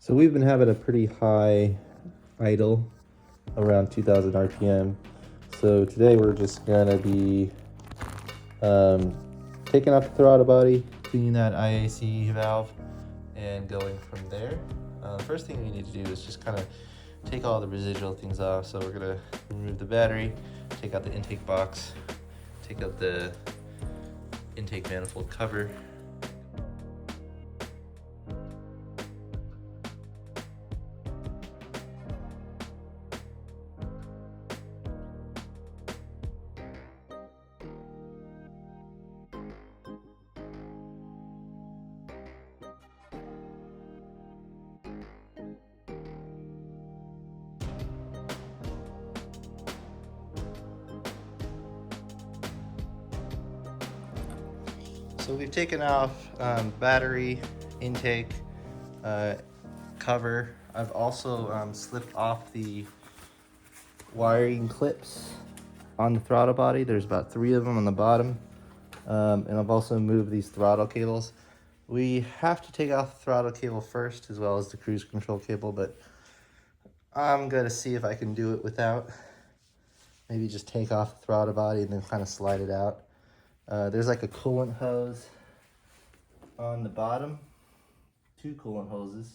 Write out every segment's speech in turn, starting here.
So we've been having a pretty high idle, around 2000 RPM. So today we're just gonna be taking off the throttle body, cleaning that IACV valve, and going from there. First thing we need to do is just kind of take all the residual things off. So we're gonna remove the battery, take out the intake box, take out the intake manifold cover. So we've taken off battery, intake, cover. I've also slipped off the wiring clips on the throttle body. There's about 3 of them on the bottom. And I've also moved these throttle cables. We have to take off the throttle cable first, as well as the cruise control cable, but I'm gonna see if I can do it without. Maybe just take off the throttle body and then kind of slide it out. There's like a coolant hose on the bottom, 2 coolant hoses,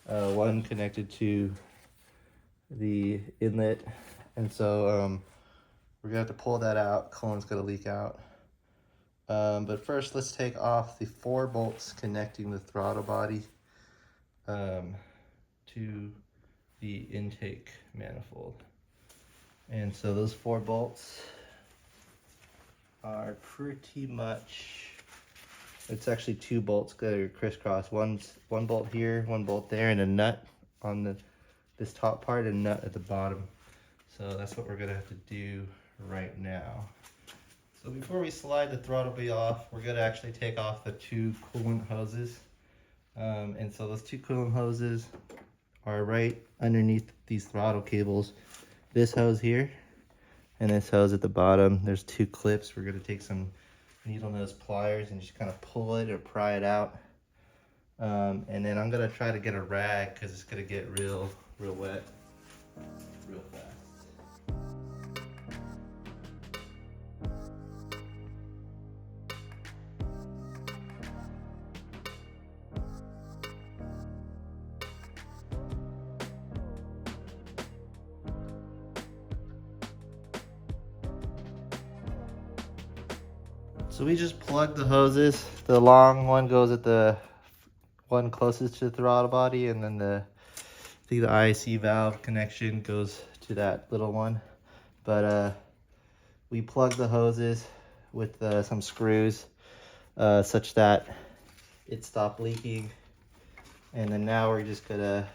one connected to the inlet, and so we're gonna have to pull that out. Coolant's gonna leak out. But first, let's take off the 4 bolts connecting the throttle body to the intake manifold. And so those 4 bolts are pretty much, it's actually 2 bolts that are crisscross. One bolt here, 1 bolt there, and a nut on this top part and a nut at the bottom. So that's what we're gonna have to do right now. So before we slide the throttle body off, we're gonna actually take off the 2 coolant hoses. And so those 2 coolant hoses are right underneath these throttle cables. This hose here and this hose at the bottom. There's 2 clips. We're gonna take some needle nose pliers and just kind of pull it or pry it out. And then I'm gonna try to get a rag because it's gonna get real wet real fast. So we just plug the hoses. The long one goes at the one closest to the throttle body, and then I think the IAC valve connection goes to that little one. But we plug the hoses with some screws such that it stopped leaking. And then now we're just gonna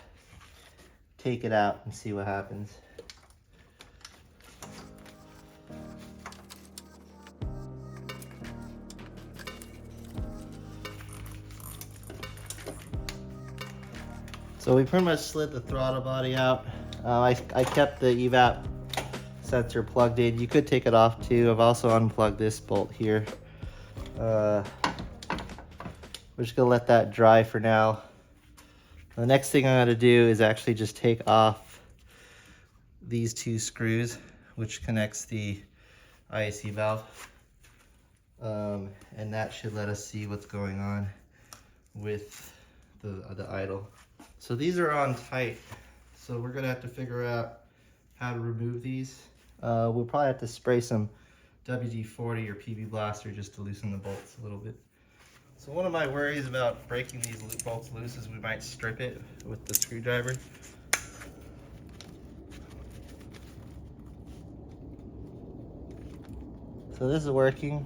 take it out and see what happens. So we pretty much slid the throttle body out. I kept the evap sensor plugged in. You could take it off too. I've also unplugged this bolt here. We're just gonna let that dry for now. The next thing I'm gonna do is actually just take off these 2 screws, which connects the IAC valve. And that should let us see what's going on with the idle. So these are on tight, so we're gonna have to figure out how to remove these. We'll probably have to spray some WD-40 or PB Blaster just to loosen the bolts a little bit. So one of my worries about breaking these bolts loose is we might strip it with the screwdriver. So this is working.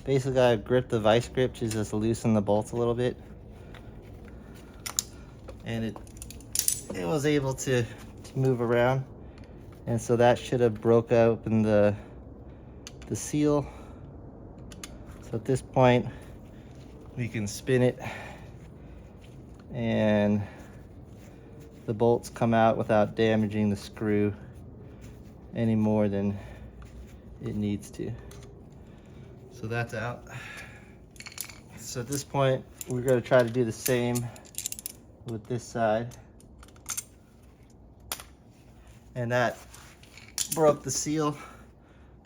Basically, I gripped the vice grip to just loosen the bolts a little bit. And it was able to move around, and so that should have broke open the seal. So at this point we can spin it and the bolts come out without damaging the screw any more than it needs to. So that's out. So at this point we're going to try to do the same with this side. And that broke the seal.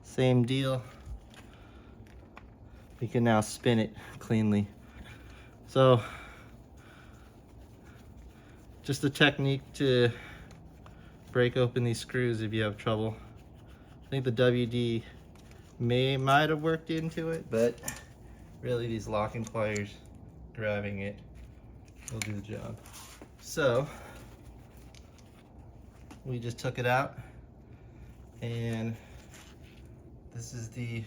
Same deal. We can now spin it cleanly. So, just a technique to break open these screws if you have trouble. I think the WD might have worked into it, but really these locking pliers grabbing it will do the job. So we just took it out, and this is the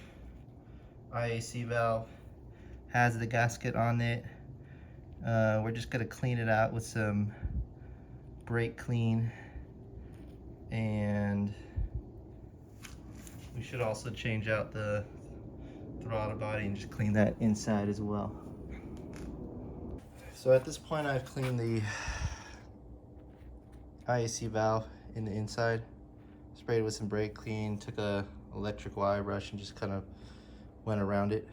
IAC valve, has the gasket on it. We're just gonna clean it out with some brake clean, and we should also change out the throttle body and just clean that inside as well. So at this point I've cleaned the IAC valve in the inside, sprayed it with some brake clean, took a electric wire brush and just kind of went around it.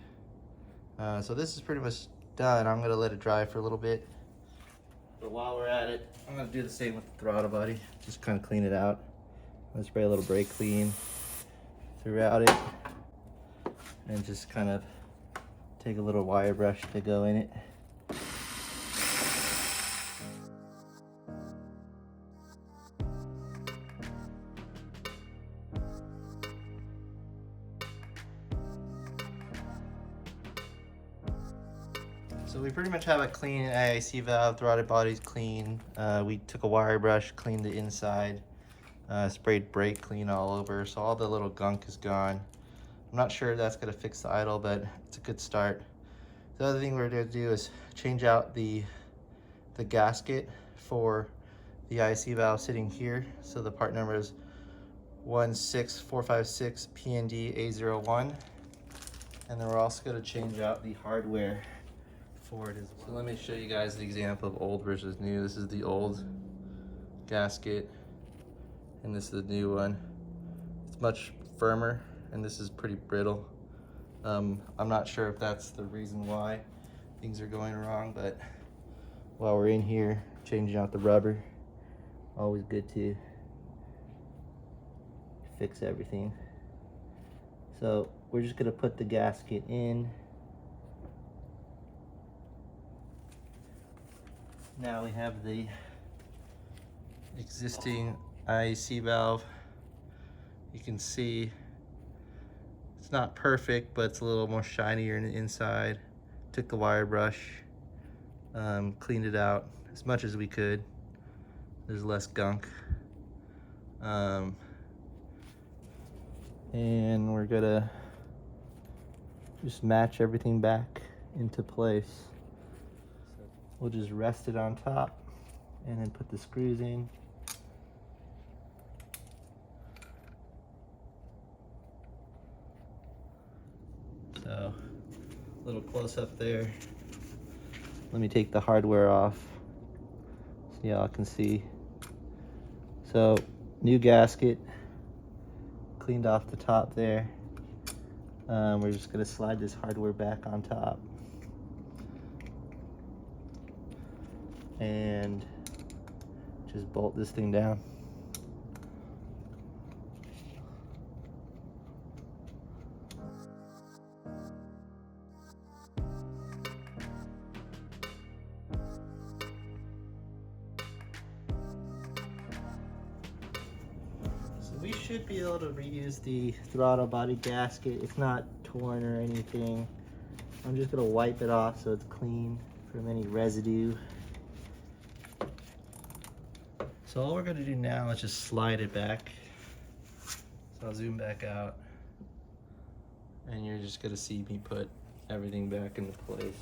So this is pretty much done. I'm gonna let it dry for a little bit. But while we're at it, I'm gonna do the same with the throttle body. Just kind of clean it out. I'm gonna spray a little brake clean throughout it, and just kind of take a little wire brush to go in it. So we pretty much have a clean IAC valve, throttle body's clean. We took a wire brush, cleaned the inside, sprayed brake clean all over, so all the little gunk is gone. I'm not sure if that's gonna fix the idle, but it's a good start. The other thing we're gonna do is change out the gasket for the IAC valve sitting here. So the part number is 16456 PND A01. And then we're also gonna change out the hardware for it as well. So let me show you guys the example of old versus new. This is the old gasket, and this is the new one. It's much firmer, and this is pretty brittle. I'm not sure if that's the reason why things are going wrong, but while we're in here changing out the rubber, always good to fix everything. So we're just gonna put the gasket in. Now we have the existing IAC valve. You can see it's not perfect, but it's a little more shinier in the inside. Took the wire brush, cleaned it out as much as we could. There's less gunk. And we're gonna just match everything back into place. We'll just rest it on top and then put the screws in. So, a little close up there. Let me take the hardware off so y'all can see. So, new gasket, cleaned off the top there. We're just gonna slide this hardware back on top. And just bolt this thing down. So we should be able to reuse the throttle body gasket. It's not torn or anything. I'm just gonna wipe it off so it's clean from any residue. So all we're gonna do now is just slide it back. So I'll zoom back out, and you're just gonna see me put everything back into place.